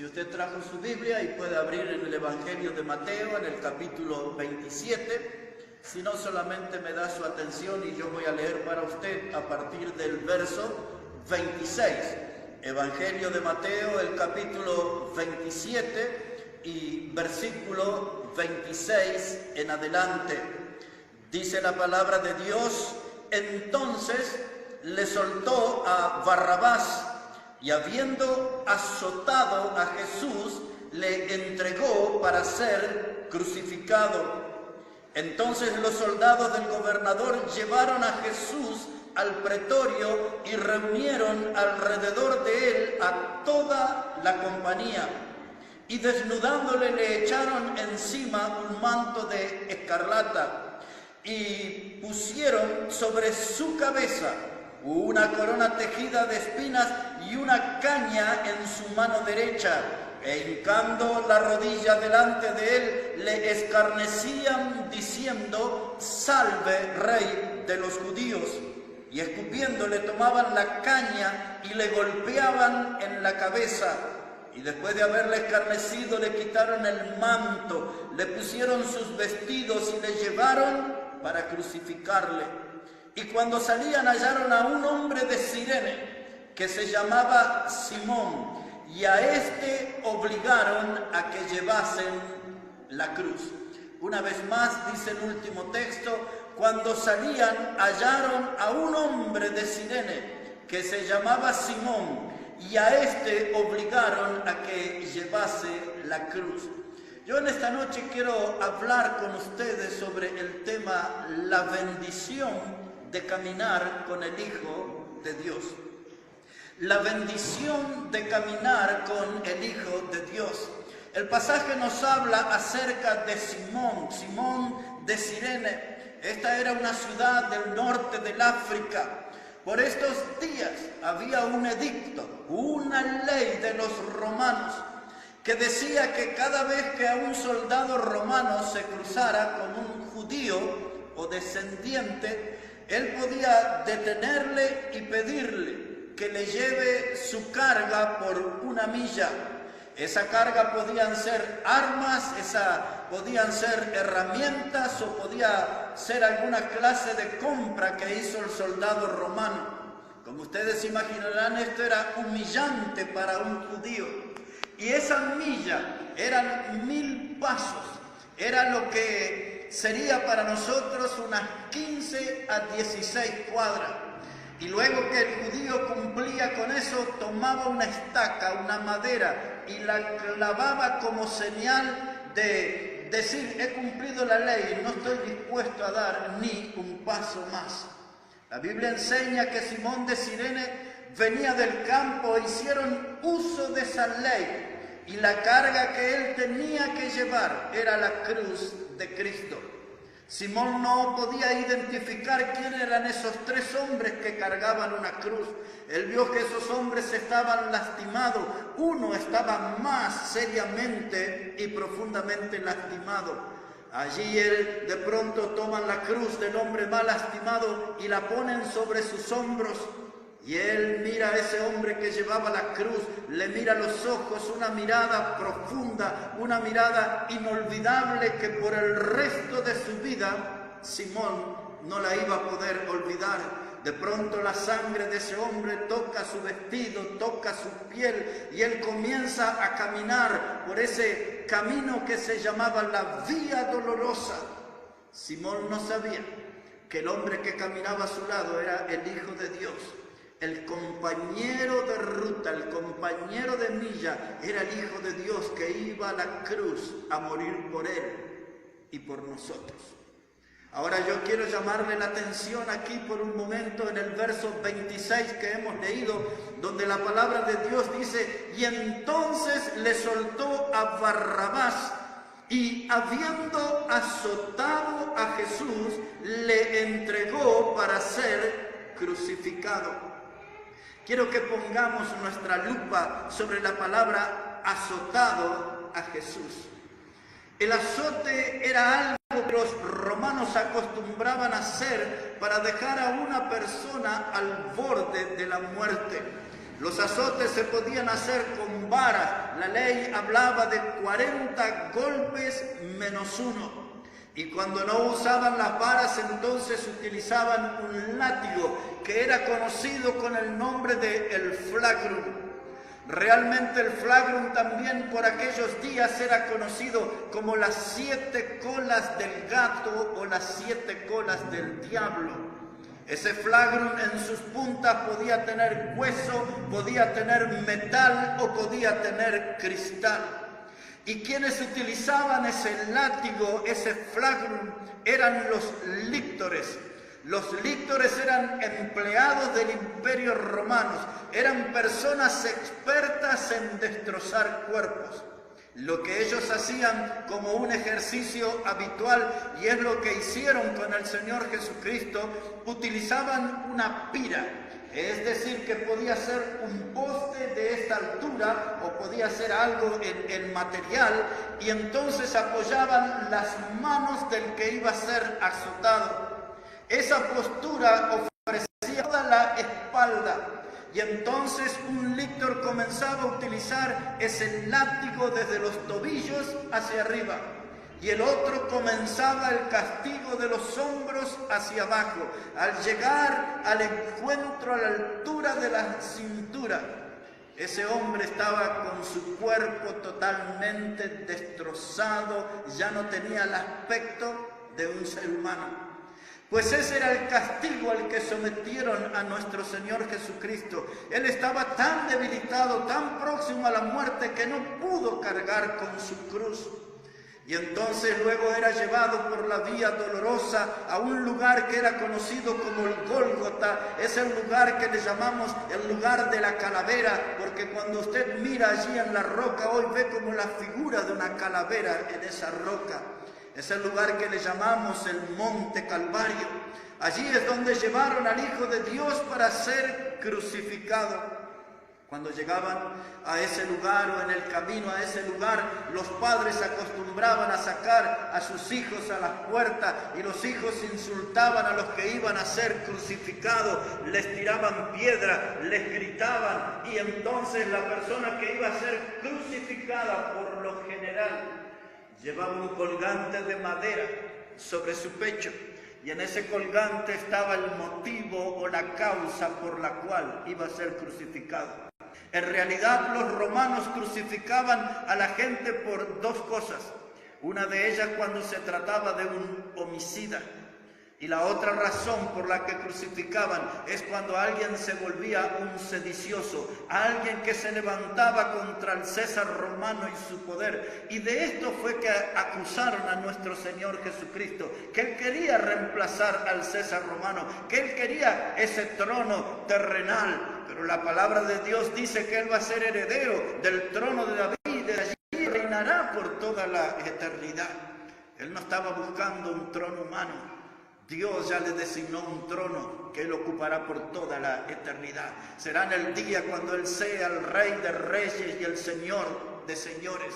Si usted trajo su Biblia y puede abrir en el Evangelio de Mateo, en el capítulo 27, si no, solamente me da su atención y yo voy a leer para usted a partir del verso 26. Evangelio de Mateo, el capítulo 27 y versículo 26 en adelante. Dice la palabra de Dios: entonces le soltó a Barrabás, y habiendo azotado a Jesús, le entregó para ser crucificado. Entonces los soldados del gobernador llevaron a Jesús al pretorio y reunieron alrededor de él a toda la compañía. Y desnudándole le echaron encima un manto de escarlata y pusieron sobre su cabeza una corona tejida de espinas y una caña en su mano derecha, e hincando la rodilla delante de él, le escarnecían diciendo: salve, rey de los judíos. Y escupiendo le tomaban la caña y le golpeaban en la cabeza. Y después de haberle escarnecido, le quitaron el manto, le pusieron sus vestidos y le llevaron para crucificarle. Y cuando salían hallaron a un hombre de Cirene que se llamaba Simón, y a este obligaron a que llevasen la cruz. Una vez más dice el último texto: cuando salían hallaron a un hombre de Cirene que se llamaba Simón, y a este obligaron a que llevase la cruz. Yo en esta noche quiero hablar con ustedes sobre el tema la bendición de caminar con el Hijo de Dios. La bendición de caminar con el Hijo de Dios. El pasaje nos habla acerca de Simón de Cirene. Esta era una ciudad del norte del África. Por estos días había un edicto, una ley de los romanos, que decía que cada vez que a un soldado romano se cruzara con un judío o descendiente, él podía detenerle y pedirle que le lleve su carga por una milla. Esa carga podían ser armas, podían ser herramientas o podía ser alguna clase de compra que hizo el soldado romano. Como ustedes imaginarán, esto era humillante para un judío. Y esa milla eran 1000 pasos, era lo que sería para nosotros unas 15 a 16 cuadras. Y luego que el judío cumplía con eso, tomaba una estaca, una madera, y la clavaba como señal de decir: he cumplido la ley y no estoy dispuesto a dar ni un paso más. La Biblia enseña que Simón de Cirene venía del campo, hicieron uso de esa ley, y la carga que él tenía que llevar era la cruz de Cristo. Simón no podía identificar quién eran esos 3 hombres que cargaban una cruz. Él vio que esos hombres estaban lastimados. Uno estaba más seriamente y profundamente lastimado. Allí él de pronto toma la cruz del hombre más lastimado y la ponen sobre sus hombros. Y él mira a ese hombre que llevaba la cruz, le mira a los ojos, una mirada profunda, una mirada inolvidable que por el resto de su vida Simón no la iba a poder olvidar. De pronto la sangre de ese hombre toca su vestido, toca su piel, y él comienza a caminar por ese camino que se llamaba la Vía Dolorosa. Simón no sabía que el hombre que caminaba a su lado era el Hijo de Dios. El compañero de ruta, el compañero de milla, era el Hijo de Dios que iba a la cruz a morir por él y por nosotros. Ahora yo quiero llamarle la atención aquí por un momento en el verso 26 que hemos leído, donde la palabra de Dios dice: y entonces le soltó a Barrabás, y habiendo azotado a Jesús, le entregó para ser crucificado. Quiero que pongamos nuestra lupa sobre la palabra azotado a Jesús. El azote era algo que los romanos acostumbraban a hacer para dejar a una persona al borde de la muerte. Los azotes se podían hacer con varas. La ley hablaba de 40 golpes menos uno. Y cuando no usaban las varas, entonces utilizaban un látigo que era conocido con el nombre de el flagrum. Realmente el flagrum también por aquellos días era conocido como las 7 colas del gato o las 7 colas del diablo. Ese flagrum en sus puntas podía tener hueso, podía tener metal o podía tener cristal. Y quienes utilizaban ese látigo, ese flagrum, eran los líctores. Los líctores eran empleados del Imperio Romano, eran personas expertas en destrozar cuerpos. Lo que ellos hacían como un ejercicio habitual, y es lo que hicieron con el Señor Jesucristo, utilizaban una pira. Es decir, que podía ser un poste de esta altura o podía ser algo en material, y entonces apoyaban las manos del que iba a ser azotado. Esa postura ofrecía toda la espalda, y entonces un líctor comenzaba a utilizar ese látigo desde los tobillos hacia arriba, y el otro comenzaba el castigo de los hombros hacia abajo, al llegar al encuentro a la altura de la cintura. Ese hombre estaba con su cuerpo totalmente destrozado, ya no tenía el aspecto de un ser humano. Pues ese era el castigo al que sometieron a nuestro Señor Jesucristo. Él estaba tan debilitado, tan próximo a la muerte, que no pudo cargar con su cruz. Y entonces luego era llevado por la vía dolorosa a un lugar que era conocido como el Gólgota. Es el lugar que le llamamos el lugar de la calavera, porque cuando usted mira allí en la roca, hoy ve como la figura de una calavera en esa roca. Es el lugar que le llamamos el Monte Calvario. Allí es donde llevaron al Hijo de Dios para ser crucificado. Cuando llegaban a ese lugar o en el camino a ese lugar, los padres acostumbraban a sacar a sus hijos a las puertas, y los hijos insultaban a los que iban a ser crucificados, les tiraban piedra, les gritaban, y entonces la persona que iba a ser crucificada por lo general llevaba un colgante de madera sobre su pecho, y en ese colgante estaba el motivo o la causa por la cual iba a ser crucificado. En realidad los romanos crucificaban a la gente por dos cosas. Una de ellas cuando se trataba de un homicida, y la otra razón por la que crucificaban es cuando alguien se volvía un sedicioso, alguien que se levantaba contra el César romano y su poder. Y de esto fue que acusaron a nuestro Señor Jesucristo, que Él quería reemplazar al César romano, que Él quería ese trono terrenal. Pero la palabra de Dios dice que Él va a ser heredero del trono de David, y de allí reinará por toda la eternidad. Él no estaba buscando un trono humano. Dios ya le designó un trono que Él ocupará por toda la eternidad. Será en el día cuando Él sea el Rey de Reyes y el Señor de Señores.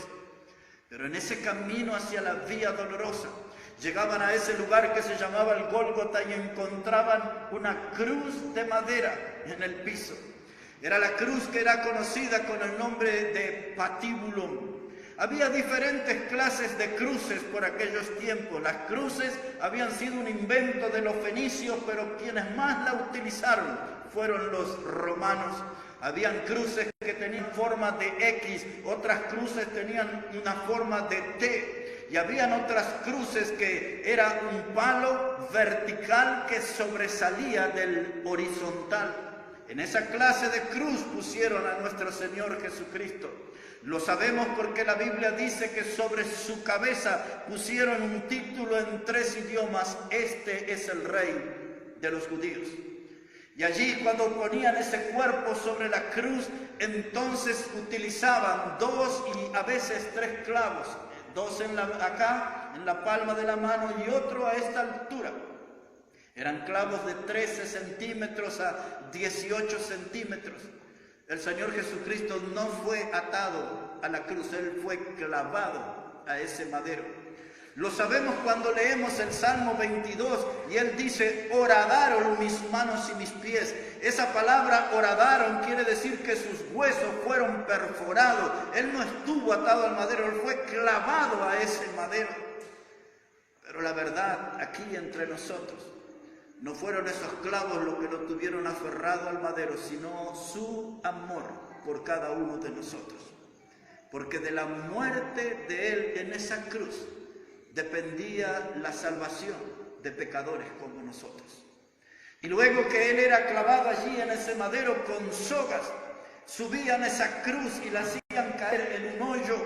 Pero en ese camino hacia la vía dolorosa, llegaban a ese lugar que se llamaba el Gólgota y encontraban una cruz de madera en el piso. Era la cruz que era conocida con el nombre de patíbulo. Había diferentes clases de cruces por aquellos tiempos. Las cruces habían sido un invento de los fenicios, pero quienes más la utilizaron fueron los romanos. Habían cruces que tenían forma de X, otras cruces tenían una forma de T, y habían otras cruces que era un palo vertical que sobresalía del horizontal. En esa clase de cruz pusieron a nuestro Señor Jesucristo. Lo sabemos porque la Biblia dice que sobre su cabeza pusieron un título en 3 idiomas: este es el Rey de los judíos. Y allí cuando ponían ese cuerpo sobre la cruz, entonces utilizaban 2 y a veces 3 clavos, 2 acá, en la palma de la mano, y otro a esta altura. Eran clavos de 13 centímetros a 18 centímetros. El Señor Jesucristo no fue atado a la cruz, Él fue clavado a ese madero. Lo sabemos cuando leemos el Salmo 22 y él dice, horadaron mis manos y mis pies. Esa palabra horadaron quiere decir que sus huesos fueron perforados. Él no estuvo atado al madero, él fue clavado a ese madero. Pero la verdad, aquí entre nosotros, no fueron esos clavos los que lo tuvieron aferrado al madero, sino su amor por cada uno de nosotros. Porque de la muerte de él en esa cruz dependía la salvación de pecadores como nosotros. Y luego que él era clavado allí en ese madero con sogas, subían esa cruz y la hacían caer en un hoyo.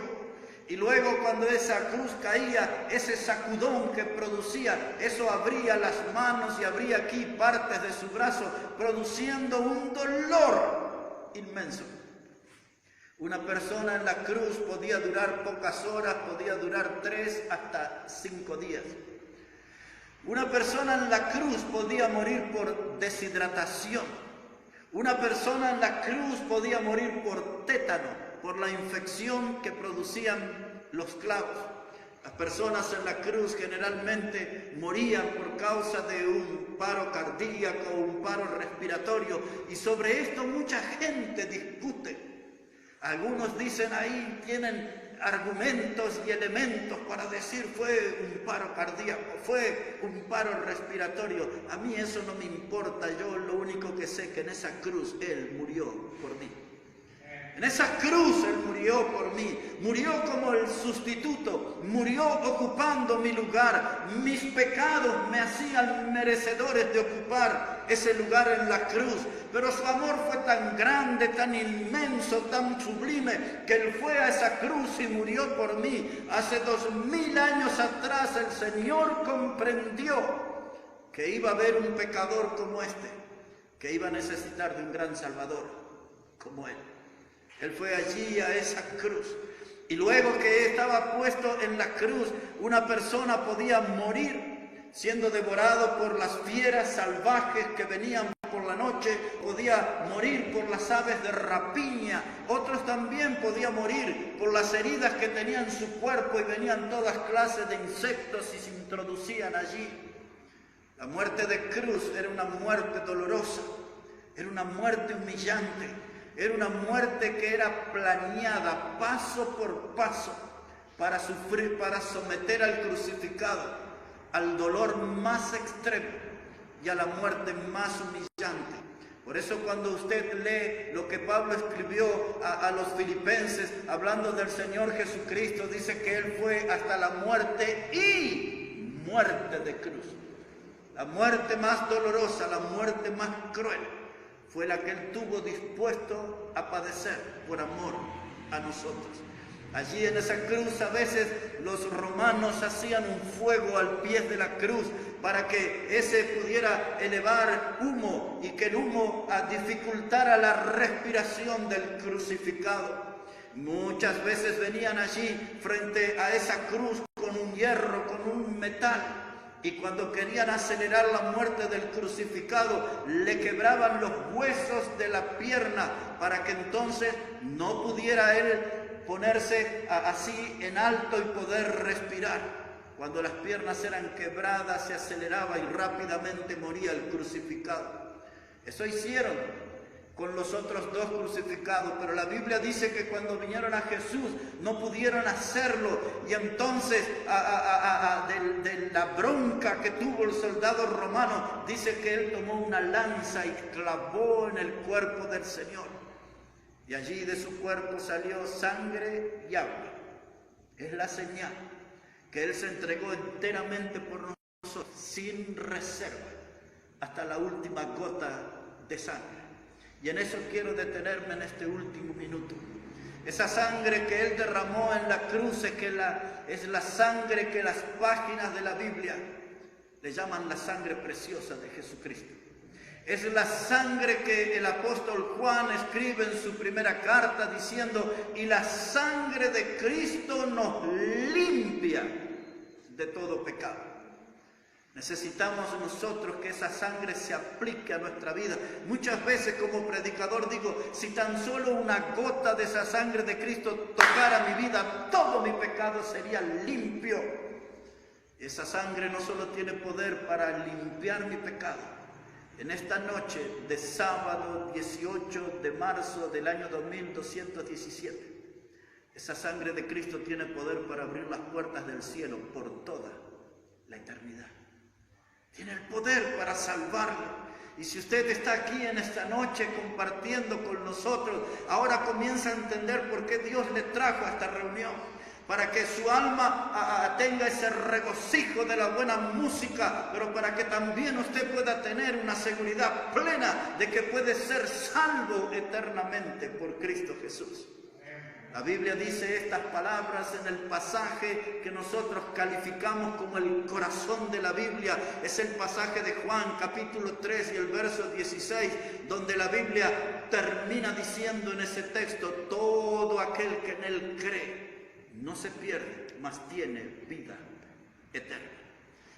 Y luego cuando esa cruz caía, ese sacudón que producía, eso abría las manos y abría aquí partes de su brazo, produciendo un dolor inmenso. Una persona en la cruz podía durar pocas horas, podía durar 3 hasta 5 días. Una persona en la cruz podía morir por deshidratación. Una persona en la cruz podía morir por tétano, por la infección que producían los clavos. Las personas en la cruz generalmente morían por causa de un paro cardíaco o un paro respiratorio, y sobre esto mucha gente discute. Algunos dicen ahí, tienen argumentos y elementos para decir fue un paro cardíaco, fue un paro respiratorio. A mí eso no me importa, yo lo único que sé que en esa cruz Él murió por mí. En esa cruz Él murió por mí, murió como el sustituto, murió ocupando mi lugar. Mis pecados me hacían merecedores de ocupar ese lugar en la cruz, pero su amor fue tan grande, tan inmenso, tan sublime, que Él fue a esa cruz y murió por mí. Hace 2000 años atrás el Señor comprendió que iba a haber un pecador como este, que iba a necesitar de un gran Salvador como Él. Él fue allí a esa cruz. Y luego que estaba puesto en la cruz, una persona podía morir siendo devorado por las fieras salvajes que venían por la noche, podía morir por las aves de rapiña, otros también podían morir por las heridas que tenía en su cuerpo y venían todas clases de insectos y se introducían allí. La muerte de cruz era una muerte dolorosa, era una muerte humillante. Era una muerte que era planeada paso por paso para sufrir, para someter al crucificado al dolor más extremo y a la muerte más humillante. Por eso cuando usted lee lo que Pablo escribió a los filipenses, hablando del Señor Jesucristo, dice que Él fue hasta la muerte y muerte de cruz. La muerte más dolorosa, la muerte más cruel, fue la que Él tuvo dispuesto a padecer por amor a nosotros. Allí en esa cruz a veces los romanos hacían un fuego al pie de la cruz para que ese pudiera elevar humo y que el humo dificultara la respiración del crucificado. Muchas veces venían allí frente a esa cruz con un hierro, con un metal. Y cuando querían acelerar la muerte del crucificado, le quebraban los huesos de la pierna para que entonces no pudiera él ponerse así en alto y poder respirar. Cuando las piernas eran quebradas, se aceleraba y rápidamente moría el crucificado. Eso hicieron con los otros dos crucificados, pero la Biblia dice que cuando vinieron a Jesús no pudieron hacerlo, y entonces de la bronca que tuvo el soldado romano, dice que él tomó una lanza y clavó en el cuerpo del Señor, y allí de su cuerpo salió sangre y agua. Es la señal que Él se entregó enteramente por nosotros, sin reserva, hasta la última gota de sangre. Y en eso quiero detenerme en este último minuto. Esa sangre que Él derramó en la cruz es la sangre que las páginas de la Biblia le llaman la sangre preciosa de Jesucristo. Es la sangre que el apóstol Juan escribe en su primera carta diciendo: y la sangre de Cristo nos limpia de todo pecado. Necesitamos nosotros que esa sangre se aplique a nuestra vida. Muchas veces como predicador digo, si tan solo una gota de esa sangre de Cristo tocara mi vida, todo mi pecado sería limpio. Esa sangre no solo tiene poder para limpiar mi pecado. En esta noche de sábado 18 de marzo del año 2217, esa sangre de Cristo tiene poder para abrir las puertas del cielo por toda la eternidad. Tiene el poder para salvarlo. Y si usted está aquí en esta noche compartiendo con nosotros, ahora comienza a entender por qué Dios le trajo a esta reunión. Para que su alma tenga ese regocijo de la buena música, pero para que también usted pueda tener una seguridad plena de que puede ser salvo eternamente por Cristo Jesús. La Biblia dice estas palabras en el pasaje que nosotros calificamos como el corazón de la Biblia. Es el pasaje de Juan capítulo 3 y el verso 16, donde la Biblia termina diciendo en ese texto: todo aquel que en él cree no se pierde, mas tiene vida eterna.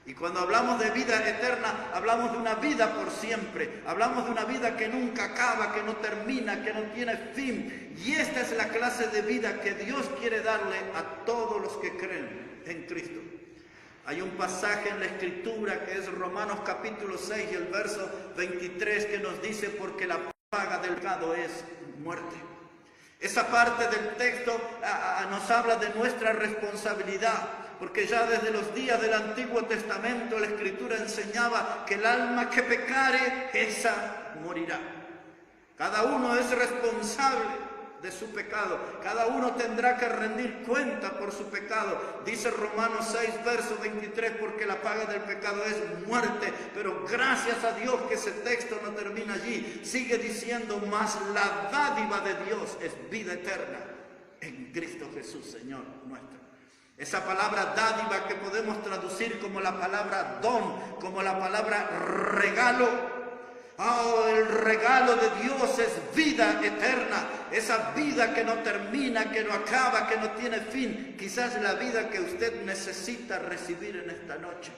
Y cuando hablamos de vida eterna, hablamos de una vida por siempre. Hablamos de una vida que nunca acaba, que no termina, que no tiene fin. Y esta es la clase de vida que Dios quiere darle a todos los que creen en Cristo. Hay un pasaje en la Escritura que es Romanos capítulo 6 y el verso 23 que nos dice: porque la paga del pecado es muerte. Esa parte del texto nos habla de nuestra responsabilidad, porque ya desde los días del Antiguo Testamento la Escritura enseñaba que el alma que pecare, esa morirá. Cada uno es responsable de su pecado, cada uno tendrá que rendir cuenta por su pecado. Dice Romanos 6, verso 23, porque la paga del pecado es muerte. Pero gracias a Dios que ese texto no termina allí, sigue diciendo: mas la dádiva de Dios es vida eterna en Cristo Jesús, Señor nuestro. Esa palabra dádiva que podemos traducir como la palabra don, como la palabra regalo. Oh, el regalo de Dios es vida eterna, esa vida que no termina, que no acaba, que no tiene fin. Quizás la vida que usted necesita recibir en esta noche.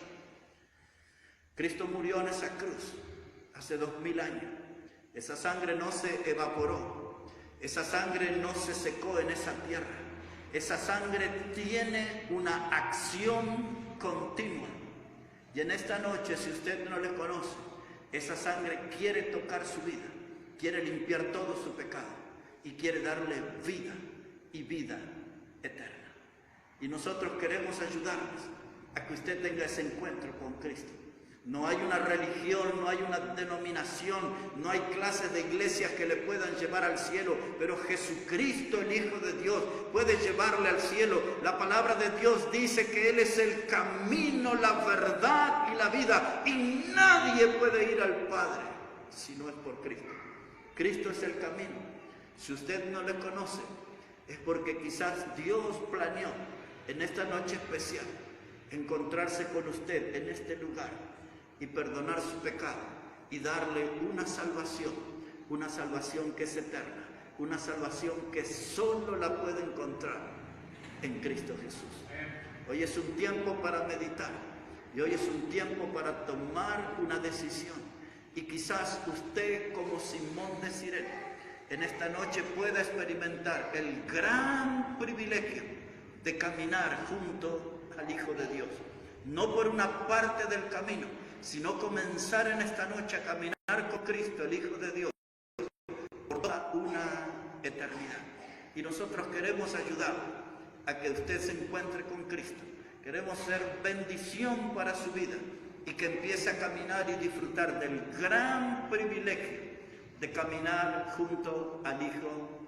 Cristo murió en esa cruz hace 2000 años. Esa sangre no se evaporó, esa sangre no se secó en esa tierra. Esa sangre tiene una acción continua. Y en esta noche, si usted no le conoce, esa sangre quiere tocar su vida, quiere limpiar todo su pecado y quiere darle vida y vida eterna. Y nosotros queremos ayudarles a que usted tenga ese encuentro con Cristo. No hay una religión, no hay una denominación, no hay clases de iglesias que le puedan llevar al cielo, pero Jesucristo, el Hijo de Dios, puede llevarle al cielo. La palabra de Dios dice que Él es el camino, la verdad y la vida, y nadie puede ir al Padre si no es por Cristo. Cristo es el camino. Si usted no le conoce, es porque quizás Dios planeó en esta noche especial encontrarse con usted en este lugar y perdonar su pecado y darle una salvación que es eterna, una salvación que solo la puede encontrar en Cristo Jesús. Hoy es un tiempo para meditar y hoy es un tiempo para tomar una decisión. Y quizás usted, como Simón de Cirene, en esta noche pueda experimentar el gran privilegio de caminar junto al Hijo de Dios. No por una parte del camino, sino comenzar en esta noche a caminar con Cristo, el Hijo de Dios, por toda una eternidad. Y nosotros queremos ayudar a que usted se encuentre con Cristo. Queremos ser bendición para su vida y que empiece a caminar y disfrutar del gran privilegio de caminar junto al Hijo